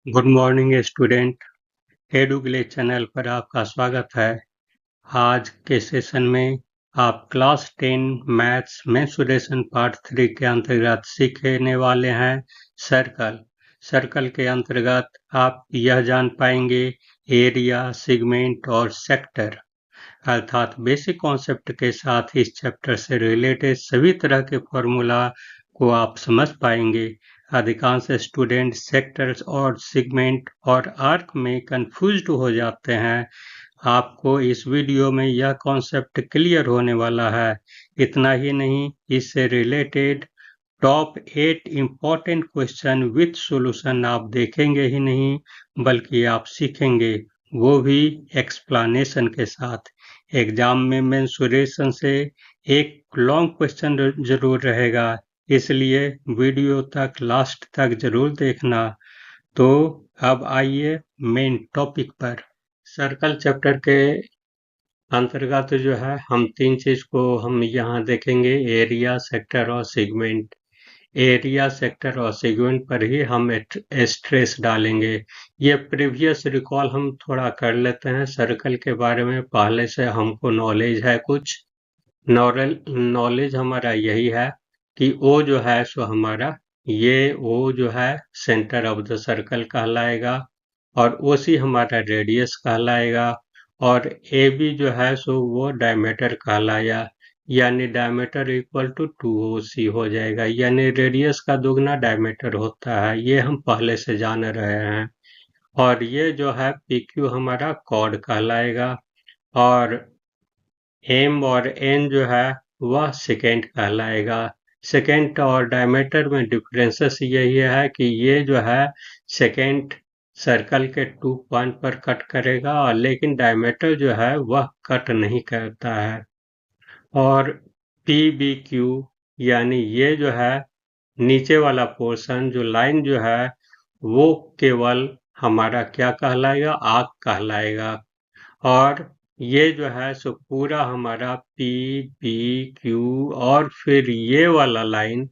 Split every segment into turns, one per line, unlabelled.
Good morning student. Edugle channel पर आपका स्वागत है। आज के सेशन में आप क्लास 10 मैथ्स मेंसुरेशन पार्ट 3 के अंतर्गत सीखने वाले हैं सर्कल। सर्कल के अंतर्गत आप यह जान पाएंगे एरिया, सेगमेंट और सेक्टर, अर्थात बेसिक कॉन्सेप्ट के साथ इस चैप्टर से रिलेटेड सभी तरह के फॉर्मूला को आप समझ पाएंगे। अधिकांश स्टूडेंट सेक्टर्स और सेगमेंट और आर्क में कंफ्यूज्ड हो जाते हैं। आपको इस वीडियो में यह कॉन्सेप्ट क्लियर होने वाला है। इतना ही नहीं, इससे related top 8 important question with solution आप देखेंगे ही नहीं, बल्कि आप सीखेंगे, वो भी एक्सप्लेनेशन के साथ। एग्जाम में मेंसुरेशन से एक लॉन्ग क्वेश्चन जरूर रहेगा, इसलिए वीडियो तक लास्ट तक जरूर देखना। तो अब आइए मेन टॉपिक पर। सर्कल चैप्टर के अंतर्गत जो है हम तीन चीज को हम यहाँ देखेंगे, एरिया, सेक्टर और सेगमेंट। एरिया, सेक्टर और सेगमेंट पर ही हम स्ट्रेस डालेंगे। ये प्रीवियस रिकॉल हम थोड़ा कर लेते हैं। सर्कल के बारे में पहले से हमको नॉलेज है कुछ। नॉलेज हमारा यही है कि ओ जो है सो हमारा, ये ओ जो है सेंटर ऑफ द सर्कल कहलाएगा, और ओ सी हमारा रेडियस कहलाएगा, और ए बी जो है सो वो डायमीटर कहलाया, यानी डायमीटर इक्वल टू 2OC हो जाएगा, यानी रेडियस का दुगना डायमीटर होता है। ये हम पहले से जान रहे हैं। और ये जो है पी क्यू हमारा कॉर्ड कहलाएगा, और एम और एन जो है वह सेकेंड कहलाएगा। सेकेंड और डायमीटर में डिफरेंसेस यही है कि ये जो है सेकेंड सर्कल के 2 पॉइंट पर कट करेगा, और लेकिन डायमीटर जो है वह कट नहीं करता है। और पी बी क्यू यानी ये जो है नीचे वाला पोर्शन, जो लाइन जो है वो केवल हमारा क्या कहलाएगा, आर्क कहलाएगा। और ये जो है सो पूरा हमारा पी पी क्यू, और फिर ये वाला लाइन,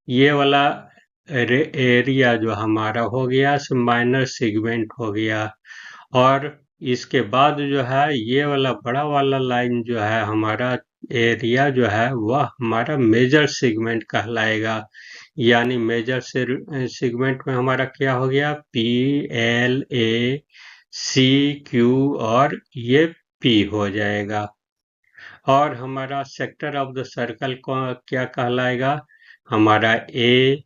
ये वाला एरिया जो हमारा हो गया सो माइनर सेगमेंट हो गया। और इसके बाद जो है ये वाला बड़ा वाला लाइन जो है हमारा एरिया जो है वह हमारा मेजर सेगमेंट कहलाएगा। यानी मेजर सेगमेंट में हमारा क्या हो गया, P L A C Q, और ये पी हो जाएगा। और हमारा सेक्टर ऑफ द सर्कल को क्या कहलाएगा, हमारा ए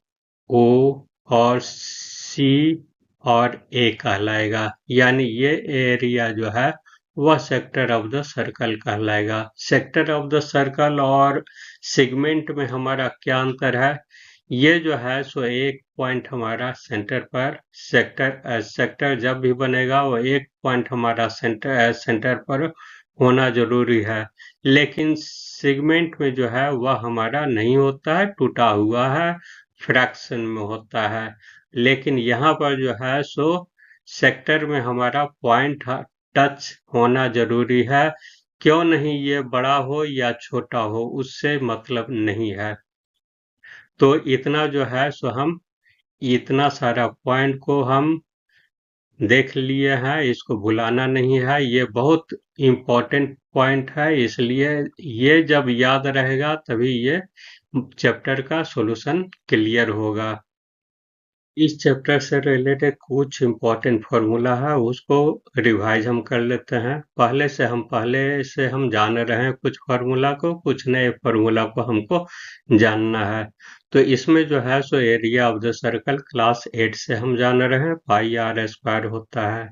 ओ और सी और ए कहलाएगा। यानी ये एरिया जो है वह सेक्टर ऑफ द सर्कल कहलाएगा। सेक्टर ऑफ द सर्कल और सेगमेंट में हमारा क्या अंतर है, ये जो है सो एक पॉइंट हमारा सेंटर पर, सेक्टर जब भी बनेगा वो एक पॉइंट हमारा सेंटर पर होना जरूरी है। लेकिन सेगमेंट में जो है वह हमारा नहीं होता है, टूटा हुआ है, फ्रैक्शन में होता है। लेकिन यहाँ पर जो है सो सेक्टर में हमारा पॉइंट टच होना जरूरी है। क्यों नहीं, ये बड़ा हो या छोटा हो उससे मतलब नहीं है। तो इतना जो है सो हम इतना सारा पॉइंट को हम देख लिए हैं, इसको भुलाना नहीं है। ये बहुत इम्पोर्टेंट पॉइंट है, इसलिए ये जब याद रहेगा तभी ये चैप्टर का सॉल्यूशन क्लियर होगा। इस चैप्टर से रिलेटेड कुछ इम्पोर्टेंट फार्मूला है, उसको रिवाइज हम कर लेते हैं। पहले से हम जान रहे हैं कुछ फार्मूला को, कुछ नए फार्मूला को हमको जानना है। तो इसमें जो है so area of the circle class 8 से हम जान रहे हैं, पाई आर स्क्वायर होता है।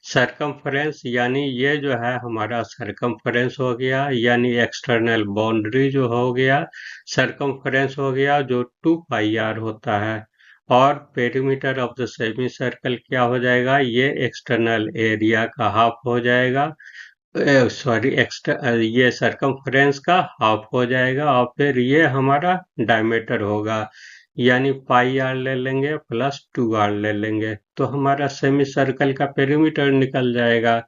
सरकमफ्रेंस यानी ये जो है हमारा सरकमफ्रेंस हो गया, यानी एक्सटर्नल बाउंड्री जो हो गया, सरकमफ्रेंस हो गया जो 2 पाई आर होता है। और perimeter of the semi circle क्या हो जाएगा, ये एक्सटर्नल एरिया का हाफ हो जाएगा, सॉरी ये सरकमफ्रेंस का हाफ हो जाएगा, और फिर ये हमारा डायमीटर होगा, यानी पाई आर ले लेंगे प्लस 2r ले लेंगे, तो हमारा सेमी सर्कल का पेरीमीटर निकल जाएगा।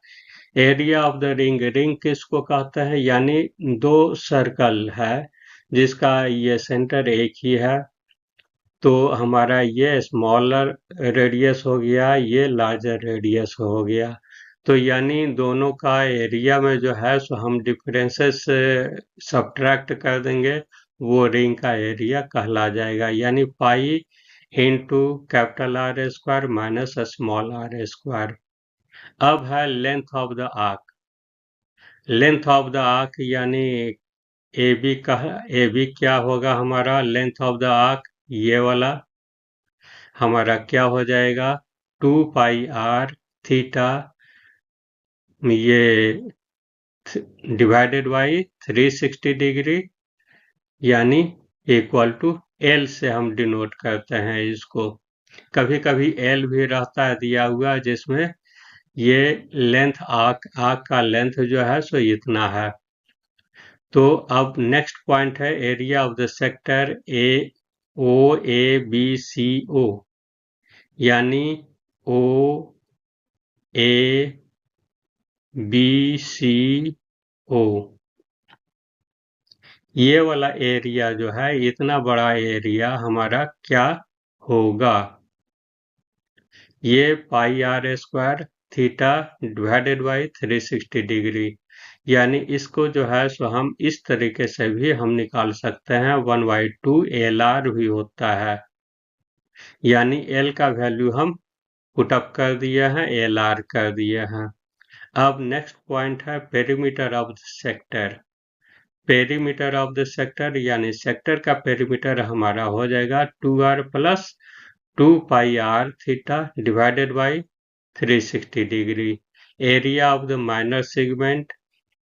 Area of the ring, ring किसको कहते हैं, यानी दो सर्कल है जिसका ये सेंटर एक ही है, तो हमारा ये स्मॉलर रेडियस हो गया, ये लार्जर रेडियस हो गया। तो यानी दोनों का एरिया में जो है सो हम डिफरेंसेस सब्ट्रैक्ट कर देंगे, वो रिंग का एरिया कहला जाएगा। यानी pi into capital R square minus small r square. अब है length of the arc. Length of the arc यानी ए बी का, ए बी क्या होगा हमारा लेंथ ऑफ द आर्क, ये वाला हमारा क्या हो जाएगा 2 पाई आर थीटा, ये डिवाइडेड बाई 360 डिग्री, यानी इक्वल टू एल से हम डिनोट करते हैं इसको। कभी कभी एल भी रहता है दिया हुआ, जिसमें ये लेंथ आर्क का लेंथ जो है सो इतना है। तो अब नेक्स्ट पॉइंट है area of the sector A O A B C O, यानी ओ ए बी सी ओ, ये वाला एरिया जो है, इतना बड़ा एरिया हमारा क्या होगा, ये pi are square theta divided by 360 degree. यानी इसको जो है सो हम इस तरीके से भी हम निकाल सकते हैं, 1/2 एल आर भी होता है। यानी एल का वैल्यू हम पुटअप कर दिए हैं, एल आर कर दिए हैं। अब नेक्स्ट पॉइंट है perimeter of the sector. Perimeter of the sector यानी सेक्टर का पेरीमीटर हमारा हो जाएगा 2r plus 2 pi r theta divided by 360 degree. Area of the minor segment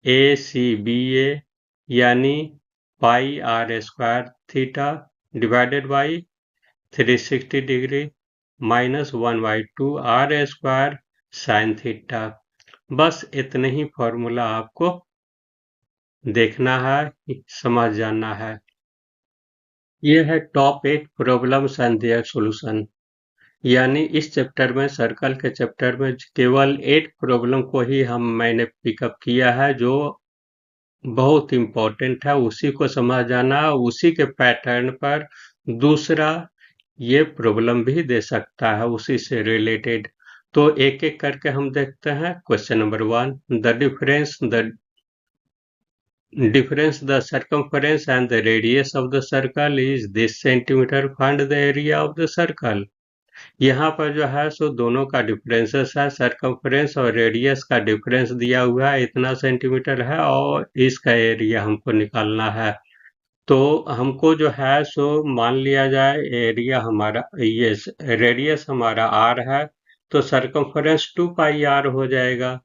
A C B A, यानी pi are square theta divided by 360 degree minus 1/2 r square sine theta. बस इतने ही formula आपको देखना है, समझ जाना है। ये है top 8 problems and their solution. यानी इस चैप्टर में, सर्कल के चैप्टर में केवल 8 प्रॉब्लम को ही मैंने पिकअप किया है, जो बहुत इम्पोर्टेंट है, उसी को समझ जाना। उसी के पैटर्न पर दूसरा ये प्रॉब्लम भी दे सकता है उसी से रिलेटेड। तो एक एक करके हम देखते हैं। Question number 1, the difference the circumference and the radius of the circle is this centimeter, find the area of the circle। यहाँ पर जो है सो दोनों का डिफरेंसेस है, सर्कमफ्रेंस और रेडियस का डिफरेंस दिया हुआ है, इतना सेंटीमीटर है, और इसका एरिया हमको निकालना है। तो हमको जो है सो मान लिया जाए एरिया हमारा, ये रेडियस हमारा r है, तो सर्कमफ्रेंस 2 पाई r हो जाएगा।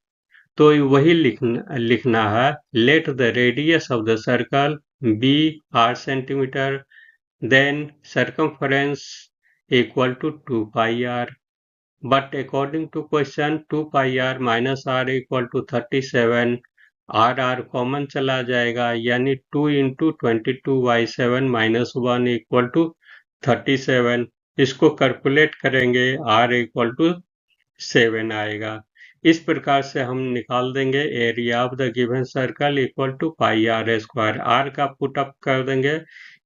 तो वही लिखना है, let the radius of the circle be r centimetre, then circumference equal to 2 pi r। But according to question 2 pi r minus r equal to 37, r common चला जाएगा, यानी 2 इंटू 22/7 माइनस 1 इक्वल टू 37। इसको calculate करेंगे, r equal to 7 आएगा। इस प्रकार से हम निकाल देंगे area of the given circle equal to pi are square. R का पुट अप कर देंगे,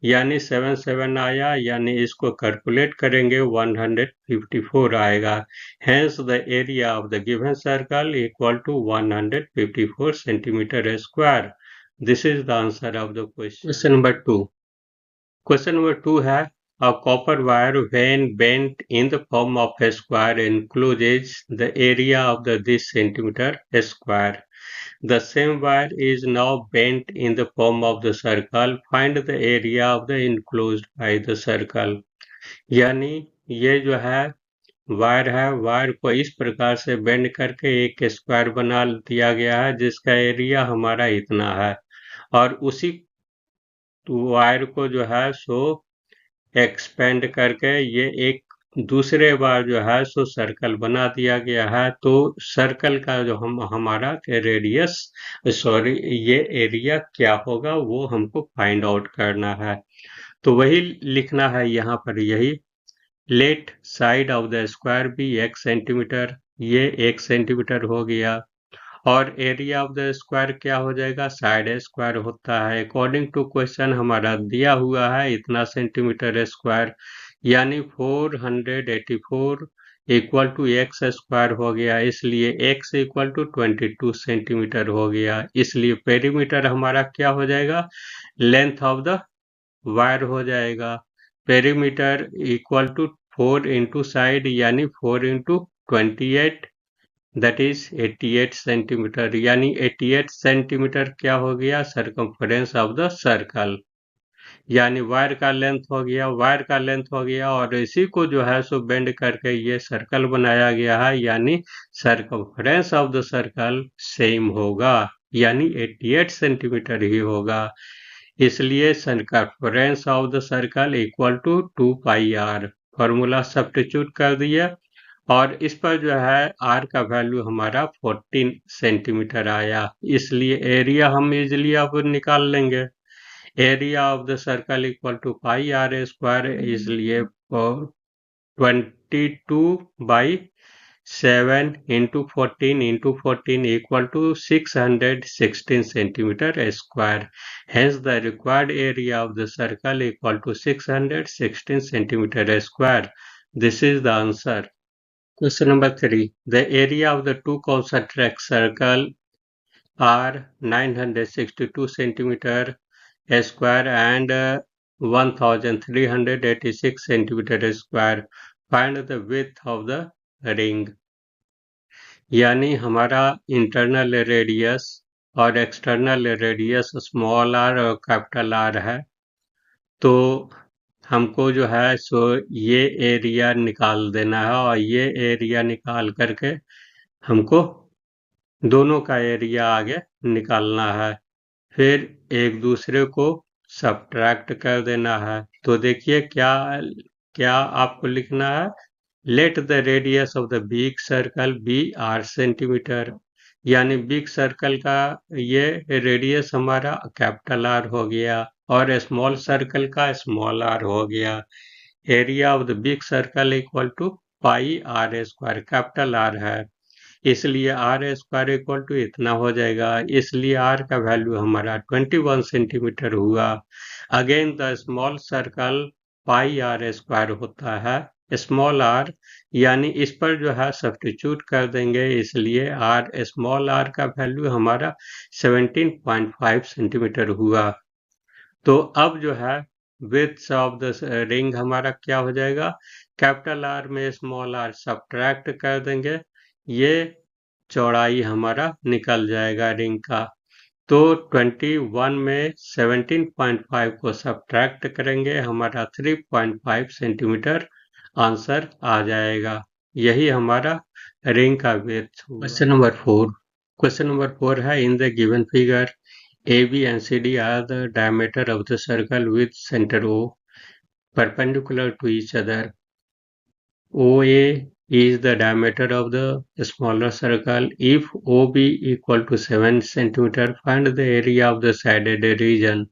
यानी 7 आया, यानी इसको कैलकुलेट करेंगे 154 आएगा। Hence the area of the given circle equal to 154 centimetre square. This is the answer of the question number 2। Question number 2 है, a copper wire when bent in the form of a square encloses the area of this centimeter square. The same wire is now bent in the form of the circle. Find the area of the enclosed by the circle। यानी ये जो है wire है, wire को इस प्रकार से bend करके एक स्क्वायर बना दिया गया है, जिसका एरिया हमारा इतना है, और उसी वायर को जो है सो एक्सपेंड करके ये एक दूसरे बार जो है सो सर्कल बना दिया गया है। तो सर्कल का जो हमारा रेडियस, सॉरी, ये एरिया क्या होगा वो हमको फाइंड आउट करना है। तो वही लिखना है यहाँ पर, यही let side of the square भी 1 सेंटीमीटर, ये 1 सेंटीमीटर हो गया, और एरिया ऑफ द स्क्वायर क्या हो जाएगा, साइड स्क्वायर होता है। अकॉर्डिंग टू क्वेश्चन हमारा दिया हुआ है इतना सेंटीमीटर स्क्वायर, यानी 484 इक्वल टू एक्स स्क्वायर हो गया, इसलिए x इक्वल टू 22 सेंटीमीटर हो गया। इसलिए पेरीमीटर हमारा क्या हो जाएगा, लेंथ ऑफ द वायर हो जाएगा। Perimeter equal to 4 into side यानी 4 इंटू 28 दैट इज 88 सेंटीमीटर, यानी 88 सेंटीमीटर क्या हो गया, सरकमफ्रेंस ऑफ द सर्कल, यानी वायर का लेंथ हो गया, वायर का लेंथ हो गया और इसी को जो है सो बेंड करके ये सर्कल बनाया गया है, यानी circumference of the circle same होगा, यानी 88 सेंटीमीटर ही होगा। इसलिए circumference of the circle equal to 2 pi r, formula substitute कर दिया और इस पर जो है आर का वैल्यू हमारा 14 सेंटीमीटर आया। इसलिए एरिया हम इजिली अब निकाल लेंगे। Area of the circle equal to pi are square, इसलिए 22/7 into 14 equal to 616 centimetre square. Hence the required area of the circle equal to 616 centimeter square. This is the answer. Question number 3. The area of the two concentric circle are 962 centimeter square and 1386 centimeter square. Find the width of the ring. यानी हमारा internal radius और external radius small are और capital R है, तो हमको जो है सो ये एरिया निकाल देना है और ये एरिया निकाल करके हमको दोनों का एरिया आगे निकालना है, फिर एक दूसरे को सब्ट्रैक्ट कर देना है। तो देखिए क्या क्या आपको लिखना है, let the radius of the big circle be R centimetre, यानी बिग सर्कल का ये रेडियस हमारा कैपिटल आर हो गया और स्मॉल सर्कल का स्मॉल आर हो गया। Area of the big circle equal to pi are square, capital R है, इसलिए आर स्क्वायर इक्वल टू इतना हो जाएगा, इसलिए आर का वैल्यू हमारा 21 सेंटीमीटर हुआ। Again the small circle pi are square होता है, स्मॉल आर यानी इस पर जो है सब्स्टिट्यूट कर देंगे, इसलिए आर स्मॉल आर का वैल्यू हमारा 17.5 सेंटीमीटर हुआ। तो अब जो है विड्थ ऑफ द रिंग हमारा क्या हो जाएगा, कैपिटल आर में स्मॉल आर सब्ट्रैक्ट कर देंगे, ये चौड़ाई हमारा निकल जाएगा रिंग का। तो 21 में 17.5 को सब्ट्रैक्ट करेंगे, हमारा 3.5 सेंटीमीटर आंसर आ जाएगा। यही हमारा रिंग का विड्थ हुआ। क्वेश्चन नंबर 4 है, इन the given figure AB and CD are the diameter of the circle with center O perpendicular to each other. OA is the diameter of the smaller circle. If OB equal to 7 centimeter, find the area of the shaded region.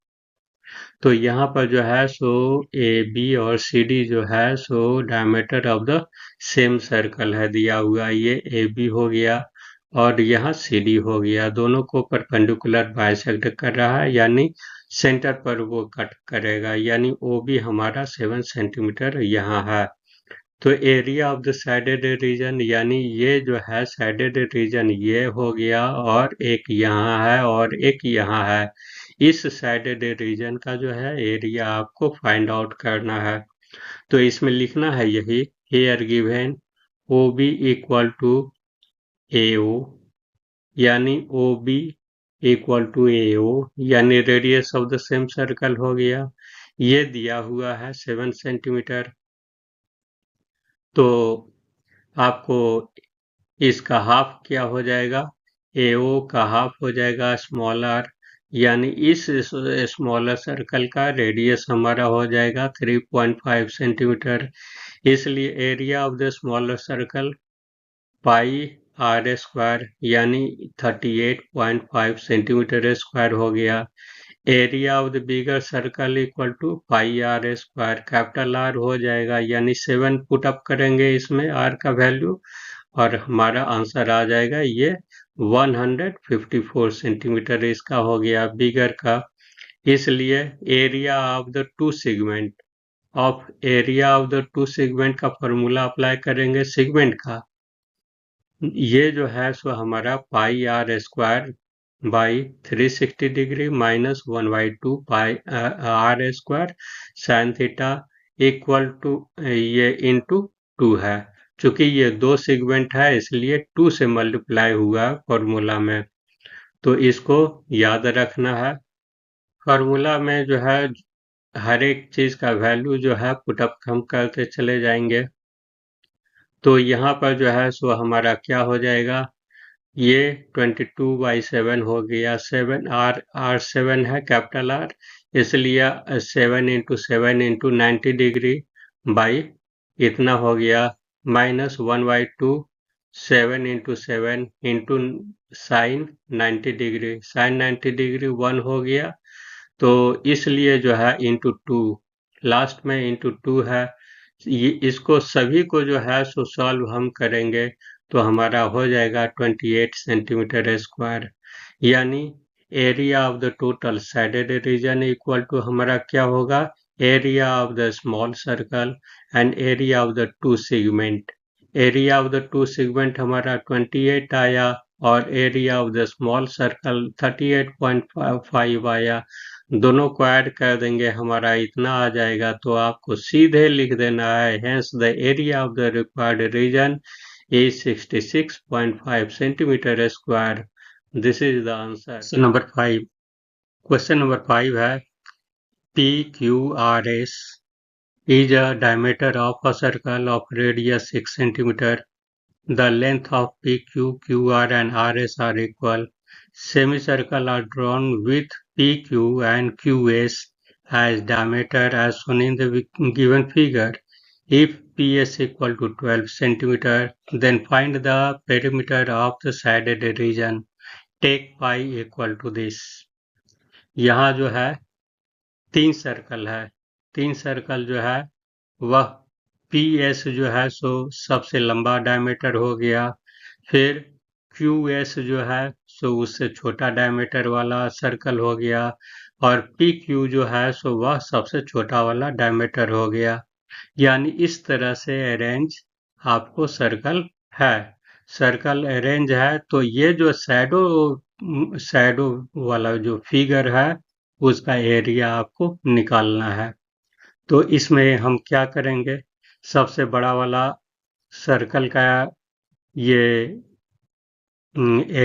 तो यहाँ पर जो है सो AB और CD जो है so diameter of the same circle है दिया हुआ, ये AB हो गया और यहाँ CD हो गया, दोनों को परपेंडिकुलर बाइसेक्ट कर रहा है, यानी सेंटर पर वो कट करेगा, यानी OB हमारा 7 सेंटीमीटर यहाँ है। तो area of the shaded reason, यानी ये जो है साइडेड रीजन ये हो गया और एक यहाँ है और एक यहाँ है, इस साइडेड रीजन का जो है एरिया आपको फाइंड आउट करना है। तो इसमें लिखना है यही, here given OB equal to AO, यानी OB इक्वल टू AO, यानी radius of the same circle हो गया, ये दिया हुआ है 7 सेंटीमीटर। तो आपको इसका हाफ क्या हो जाएगा, AO का हाफ हो जाएगा स्मॉल आर, यानी इस स्मॉलर सर्कल का रेडियस हमारा हो जाएगा 3.5 सेंटीमीटर, इसलिए area of the smaller circle pi are square यानी 38.5 सेंटीमीटर स्क्वायर हो गया। Area of the bigger circle equal to pi are square, capital R हो जाएगा, यानी 7 पुट अप करेंगे इसमें आर का वैल्यू और हमारा आंसर आ जाएगा ये 154 सेंटीमीटर इसका हो गया बिगर का। इसलिए area of the two segment of area of the two segment का फॉर्मूला अप्लाई करेंगे सेगमेंट का। ये जो है सो हमारा pi are square by 360 degree minus 1/2 pi are square sine theta equal to ये इंटू 2 है। चूंकि ये 2 सेगमेंट है इसलिए 2 से मल्टीप्लाई हुआ फॉर्मूला में, तो इसको याद रखना है। फॉर्मूला में जो है हर एक चीज का वैल्यू जो है पुटअप हम करते चले जाएंगे। तो यहाँ पर जो है सो हमारा क्या हो जाएगा, ये 22/7 हो गया। 7 आर 7 है कैपिटल आर, इसलिए 7 इंटू 7 इंटू 90 डिग्री बाई इतना हो गया minus 1/2 7 into 7 into sine 90 degree, sine 90 degree 1 हो गया। तो इसलिए जो है इंटू 2, लास्ट में इंटू 2 है। ये इसको सभी को जो है सो सॉल्व हम करेंगे तो हमारा हो जाएगा 28 सेंटीमीटर स्क्वायर, यानी area of the total shaded region equal to हमारा क्या होगा, area of the small circle and area of the two segment. Area of the two segment हमारा 28 आया और area of the small circle 38.5 आया। दोनों को ऐड कर देंगे हमारा इतना आ जाएगा, तो आपको सीधे लिख देना है hence the area of the required region is 66.5 centimeter square. This is the answer. Question number 5. Question number 5 है PQRS is a diameter of a circle of radius 6 centimeter. The length of PQ, QR and RS are equal. Semicircle are drawn with PQ and QS as diameter as shown in the given figure. If PS equal to 12 centimeter, then find the perimeter of the shaded region. Take pi equal to this. यहाँ जो है 3 circle है, 3 circle जो है वह PS जो है सो सबसे लंबा डायमीटर हो गया, फिर QS जो है सो उससे छोटा डायमीटर वाला सर्कल हो गया, और PQ जो है सो वह सबसे छोटा वाला डायमीटर हो गया। यानी इस तरह से अरेंज आपको सर्कल है, सर्कल अरेंज है। तो ये जो शैडो वाला जो फिगर है उसका एरिया आपको निकालना है। तो इसमें हम क्या करेंगे, सबसे बड़ा वाला सर्कल का ये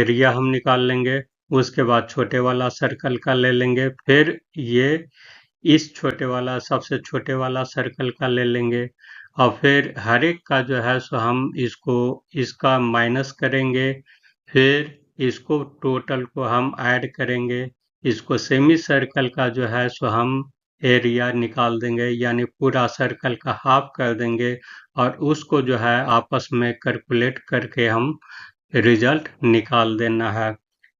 एरिया हम निकाल लेंगे, उसके बाद छोटे वाला सर्कल का ले लेंगे, फिर ये इस छोटे वाला सबसे छोटे वाला सर्कल का ले लेंगे, और फिर हर एक का जो है सो हम इसका माइनस करेंगे, फिर इसको टोटल को हम ऐड करेंगे, इसको सेमी सर्कल का जो है सो हम एरिया निकाल देंगे, यानी पूरा सर्कल का हाफ कर देंगे, और उसको जो है आपस में कैलकुलेट करके हम रिजल्ट निकाल देना है।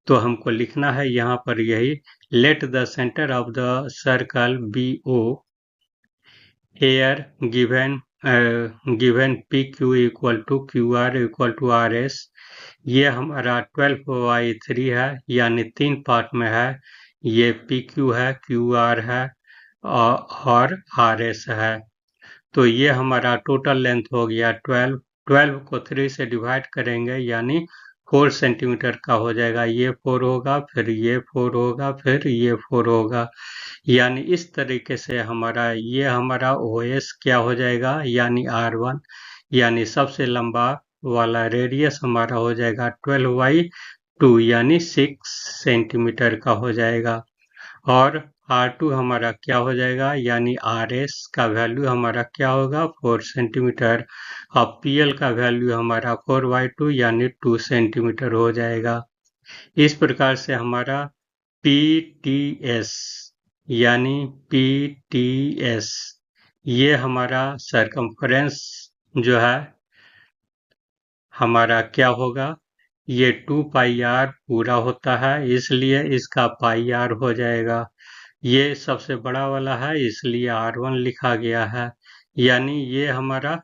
तो हमको लिखना है यहाँ पर यही, let the center of the circle be O, here given PQ equal to QR equal to RS। ये हमारा 12/3 है, यानी 3 पार्ट में है। ये PQ है, QR है और RS है। तो ये हमारा टोटल लेंथ हो गया 12। 12 को 3 से डिवाइड करेंगे यानी 4 सेंटीमीटर का हो जाएगा। ये 4 होगा, फिर ये 4 होगा, फिर ये 4 होगा। यानी इस तरीके से हमारा OS क्या हो जाएगा, यानी R1, यानी सबसे लंबा वाला रेडियस हमारा हो जाएगा 12/2 यानी 6 सेंटीमीटर का हो जाएगा। और R2 हमारा क्या हो जाएगा, यानी RS का वैल्यू हमारा क्या होगा 4 सेंटीमीटर, और PL का वैल्यू हमारा 4/2 यानी 2 सेंटीमीटर हो जाएगा। इस प्रकार से हमारा PTS यानी PTS ये हमारा सरकमफ्रेंस जो है हमारा क्या होगा, ये 2πr पूरा होता है, इसलिए इसका πr हो जाएगा। ये सबसे बड़ा वाला है इसलिए R1 लिखा गया है, यानी ये हमारा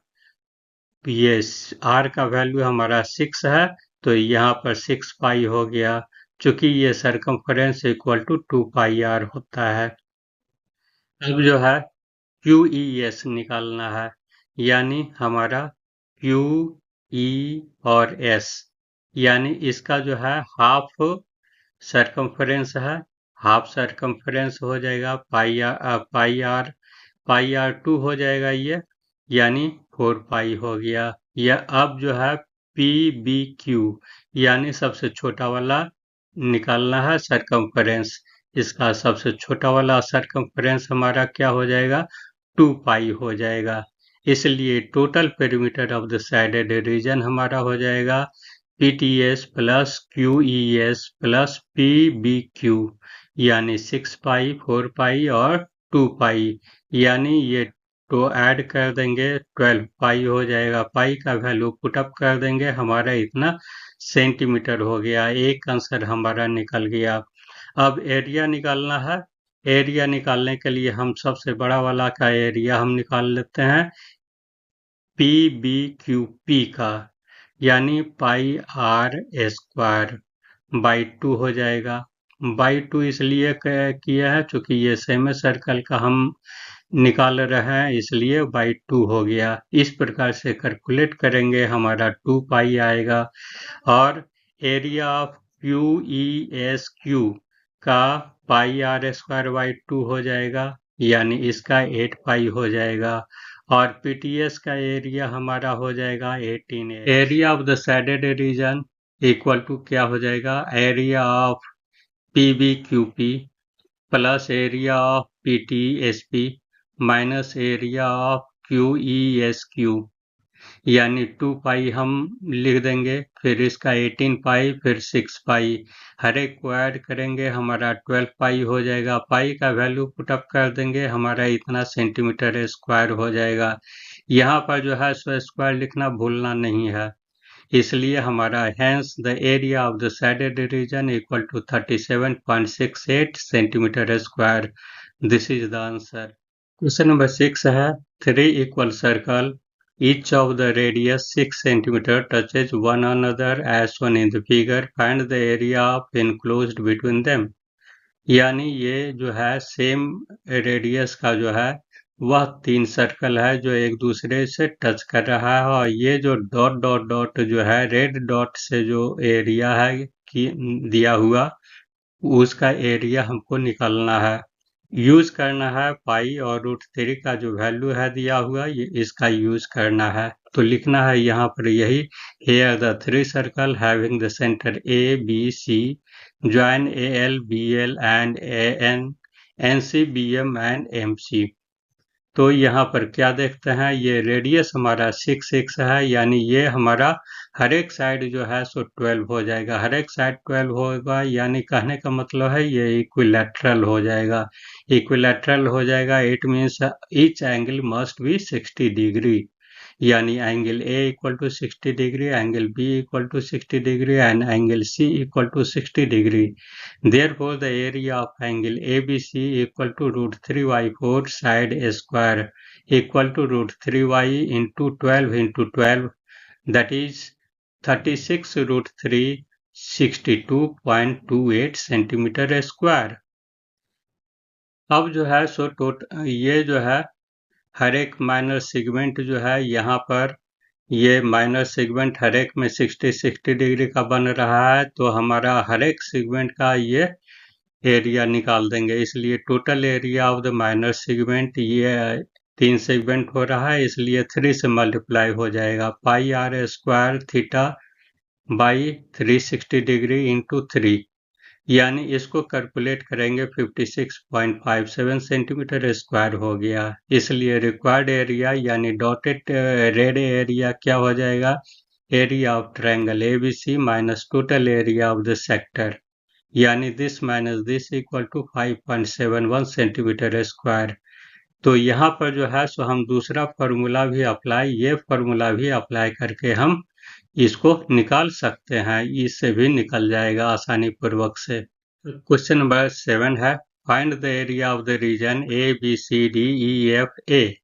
ये R का वैल्यू हमारा 6 है, तो यहाँ पर 6 पाई हो गया, चूंकि ये सरकमफ्रेंस इक्वल टू 2πr होता है। अब जो है QES निकालना है, यानी हमारा Q, E और S, यानी इसका जो है हाफ सरकमफ्रेंस है, हाफ सरकमफ्रेंस हो जाएगा पाई आर 2 हो जाएगा ये, यानी 4 पाई हो गया। यह अब जो है PBQ, यानी सबसे छोटा वाला निकालना है सरकमफ्रेंस। इसका सबसे छोटा वाला सरकमफ्रेंस हमारा क्या हो जाएगा, 2 पाई हो जाएगा। इसलिए total perimeter of the shaded reason हमारा हो जाएगा PTS plus QES plus PBQ, यानी 6 पाई, 4 पाई और 2 पाई, यानी ये तो ऐड कर देंगे 12 पाई हो जाएगा। पाई का वैल्यू पुटअप कर देंगे, हमारा इतना सेंटीमीटर हो गया। एक आंसर हमारा निकल गया। अब एरिया निकालना है। एरिया निकालने के लिए हम सबसे बड़ा वाला का एरिया हम निकाल लेते हैं, PBQP का, यानी पाई आर स्क्वायर बाई 2 हो जाएगा। बाई 2 इसलिए किया है चूंकि ये सेमी सर्कल का हम निकाल रहे हैं, इसलिए बाई 2 हो गया। इस प्रकार से कैलकुलेट करेंगे, हमारा 2 पाई आएगा। और एरिया ऑफ QESQ का पाई आर स्क्वायर बाई 2 हो जाएगा, यानी इसका 8 पाई हो जाएगा। और PTS का एरिया हमारा हो जाएगा 18। Area of the shaded region equal to क्या हो जाएगा, area of PBQP plus area of PTSP minus area of QESQ, यानी 2 पाई हम लिख देंगे, फिर इसका 18 पाई, फिर 6 पाई, हर एक को ऐड करेंगे, हमारा 12 पाई हो जाएगा। पाई का वैल्यू पुटअप कर देंगे, हमारा इतना सेंटीमीटर स्क्वायर हो जाएगा। यहाँ पर जो है सो स्क्वायर लिखना भूलना नहीं है, इसलिए हमारा hence the area of the shaded region equal to 37.68 centimetre square. This is the answer. Question number 6 है, 3 equal circle, each of the radius 6 cm touches one another as shown in the figure. Find the area of enclosed between them. यानी ये जो है same radius का जो है वह 3 circle है जो एक दूसरे से टच कर रहा है, और ये जो डॉट डॉट डॉट जो है रेड डॉट से जो एरिया है कि दिया हुआ, उसका एरिया हमको निकालना है। यूज करना है पाई और √3 का जो वैल्यू है दिया हुआ, ये इसका यूज करना है। तो लिखना है यहाँ पर यही, here the 3 circle having the centre ABC join AL, BL and AN, NC, BM and MC। तो यहाँ पर क्या देखते हैं, ये रेडियस हमारा 6 है, यानी ये हमारा हर एक साइड जो है सो 12 हो जाएगा। हर एक साइड 12 होगा, यानी कहने का मतलब है ये इक्विलैटरल हो जाएगा। इक्विलैटरल हो जाएगा, it means each angle must be 60 degree, यानी angle A equal to 60 degree, angle B equal to 60 degree and angle C equal to 60 degree. Therefore, the area of angle ABC equal to √3y4 side square equal to √3y into 12 into 12, that is 36 √3 62.28 centimetre square. अब जो है सो ये जो है हर एक minor segment जो है यहाँ पर, ये माइनर सेगमेंट हर एक में 60 डिग्री का बन रहा है, तो हमारा हर एक सेगमेंट का ये एरिया निकाल देंगे। इसलिए total area of the minor segment, ये 3 सेगमेंट हो रहा है, इसलिए 3 से मल्टीप्लाई हो जाएगा। Pi are square theta by 360 degree into 3, यानी इसको कैलकुलेट करेंगे 56.57 सेंटीमीटर स्क्वायर हो गया। इसलिए रिक्वायर्ड एरिया यानी डॉटेड रेड एरिया क्या हो जाएगा, area of triangle ABC minus total area of the sector, यानी this minus this equal to 5.71 centimetre square. तो यहाँ पर जो है सो हम दूसरा फार्मूला भी अप्लाई, ये फार्मूला भी अप्लाई करके हम इसको निकाल सकते हैं, इससे भी निकल जाएगा आसानी पूर्वक से। क्वेश्चन नंबर 7 है, find the area of the region ABCDEFA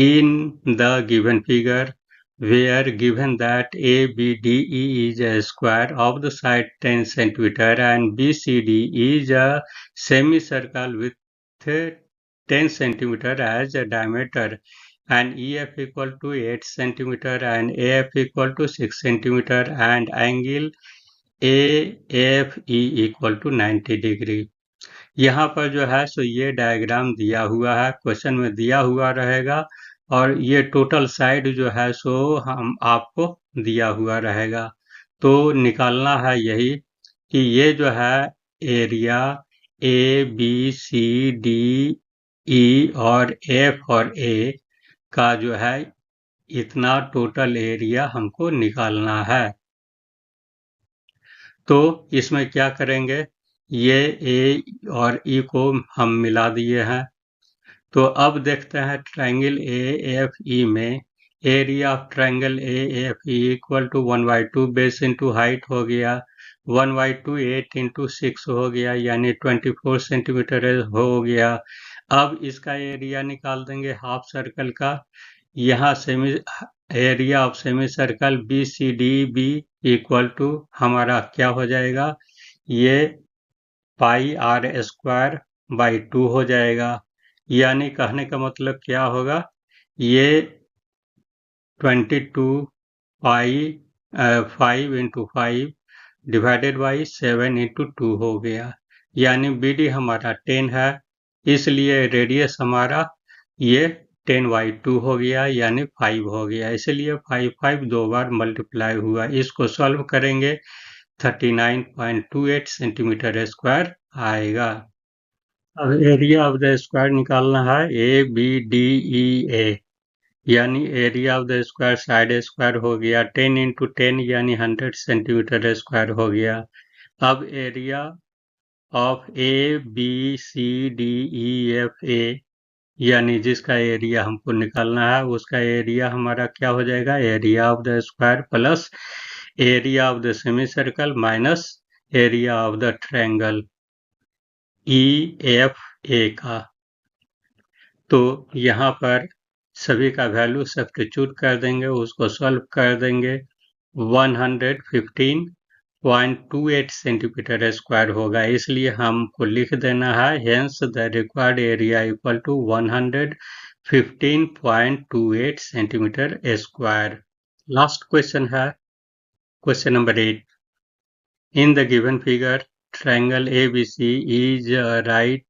in the given figure where given that ABDE is a square of the side 10 cm and BCD is a semicircle with 10 centimeter as a diameter, and EF equal to 8 centimeter and AF equal to 6 centimeter, and angle AFE equal to 90 degree. यहाँ पर जो है सो ये diagram दिया हुआ है, question में दिया हुआ रहेगा, और ये टोटल साइड जो है सो हम आपको दिया हुआ रहेगा। तो निकालना है यही कि ये जो है area A B C D E और एफ और ए का जो है इतना टोटल एरिया हमको निकालना है। तो इसमें क्या करेंगे, ये ए और ई को हम मिला दिए हैं। तो अब देखते हैं ट्रायंगल ए एफ ई में area of triangle A F E equal to 1/2 base into height हो गया, 1/2 8 इंटू 6 हो गया, यानी 24 सेंटीमीटर हो गया। अब इसका एरिया निकाल देंगे हाफ सर्कल का। यहाँ semi area of semi circle B C D B equal to हमारा क्या हो जाएगा, ये पाई आर स्क्वायर बाई 2 हो जाएगा। यानी कहने का मतलब क्या होगा, ये 22 पाई 5 इंटू 5 डिवाइडेड बाई 7 इंटू 2 हो गया। यानी BD हमारा 10 है, इसलिए रेडियस हमारा ये 10/2 हो गया, यानी 5 हो गया। इसलिए 5 दो बार मल्टीप्लाई हुआ। इसको सॉल्व करेंगे 39.28 सेंटीमीटर स्क्वायर आएगा। अब एरिया ऑफ द स्क्वायर निकालना है ABDEA, यानी area of the square side square हो गया 10 इंटू 10 यानी 100 सेंटीमीटर स्क्वायर हो गया। अब एरिया ऑफ ABCDEFA यानी जिसका एरिया हमको निकालना है उसका एरिया हमारा क्या हो जाएगा, area of the square plus area of the semi circle minus area of the triangle EFA का। तो यहाँ पर सभी का वैल्यू सब्स्टिट्यूट कर देंगे, उसको सॉल्व कर देंगे। 115.28 सेंटीमीटर स्क्वायर होगा, इसलिए हमको लिख देना है hence the required area equal to 115.28 centimetre square. Last question है question number 8। In the given figure triangle ABC is a right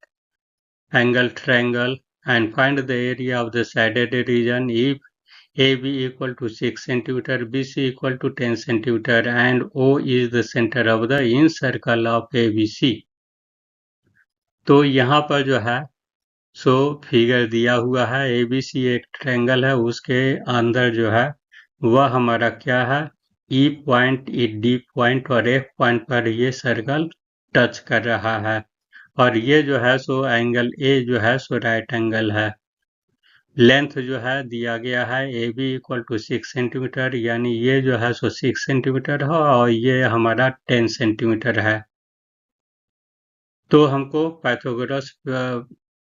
angle triangle and find the area of the shaded region if AB equal to 6 cm, BC equal to 10 cm and O is the center of the in circle of ABC। तो यहाँ पर जो है so figure दिया हुआ है, ABC एक triangle है, उसके अंदर जो है वह हमारा क्या है, E पॉइंट, D पॉइंट और F पॉइंट पर ये सर्कल टच कर रहा है, और ये जो है सो एंगल ए जो है सो राइट एंगल है। लेंथ जो है दिया गया है AB इक्वल टू 6 सेंटीमीटर, यानी ये जो है सो 6 सेंटीमीटर है और ये हमारा 10 सेंटीमीटर है। तो हमको पाइथागोरस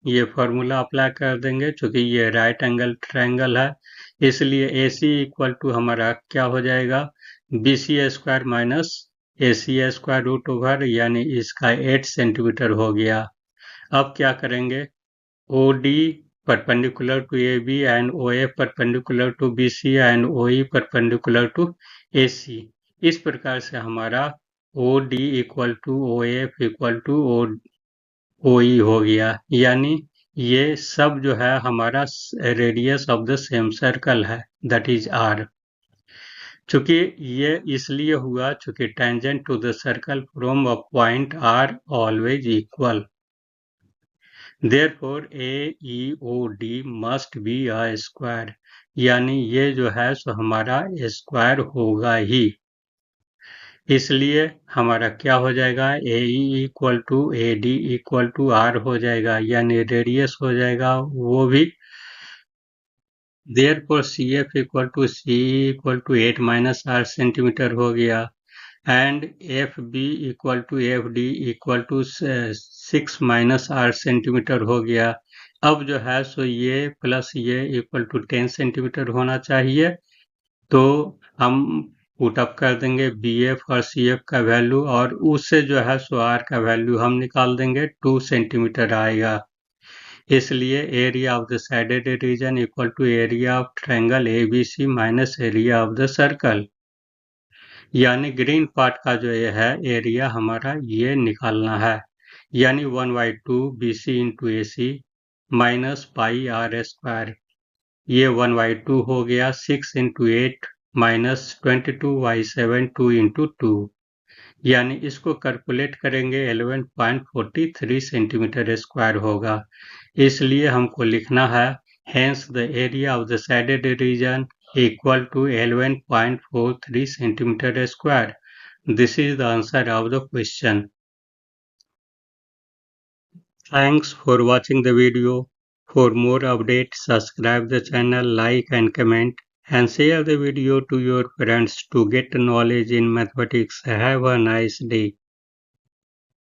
ये फॉर्मूला अप्लाई कर देंगे, चूंकि ये राइट एंगल ट्रायंगल है, इसलिए AC इक्वल टू हमारा क्या हो जाएगा, BC square minus AC square root over, यानी इसका 8 सेंटीमीटर हो गया। अब क्या करेंगे, OD perpendicular to AB and OF perpendicular to BC and OE perpendicular to AC। इस प्रकार से हमारा OD equal to OF equal to OE हो गया, यानी ये सब जो है हमारा radius of the same circle है, दैट इज R। चूंकि ये इसलिए हुआ चूंकि tangent to the circle from a point are always equal, therefore AEOD must be a square, यानी ये जो है सो हमारा स्क्वायर होगा ही। इसलिए हमारा क्या हो जाएगा, AE equal to AD equal to R हो जाएगा, यानी रेडियस हो जाएगा वो भी। Therefore CF equal to CE equal to 8 minus R centimetre हो गया, and FB equal to FD equal to 6 minus R centimetre हो गया। अब जो है सो ये प्लस ये इक्वल टू 10 सेंटीमीटर होना चाहिए, तो हम पुट अप कर देंगे BF और CF का वैल्यू, और उससे जो है सो R का वैल्यू हम निकाल देंगे, 2 सेंटीमीटर आएगा। इसलिए area of the shaded region equal to area of triangle ABC minus area of the circle. यानी ग्रीन पार्ट का जो ये है एरिया हमारा ये निकालना है, यानी 1/2 BC into AC minus pi R square. ये 1/2 हो गया, 6 इंटू 8 माइनस 22/7 2 इंटू 2, यानी इसको कैलकुलेट करेंगे 11.43 सेंटीमीटर स्क्वायर होगा। इसलिए हमको लिखना है hence the area of the shaded region equal to 11.43 centimetre square. This is the answer of the question. Thanks for watching the video. For more updates, subscribe the channel, like and comment, and share the video to your friends to get knowledge in mathematics. Have a nice day.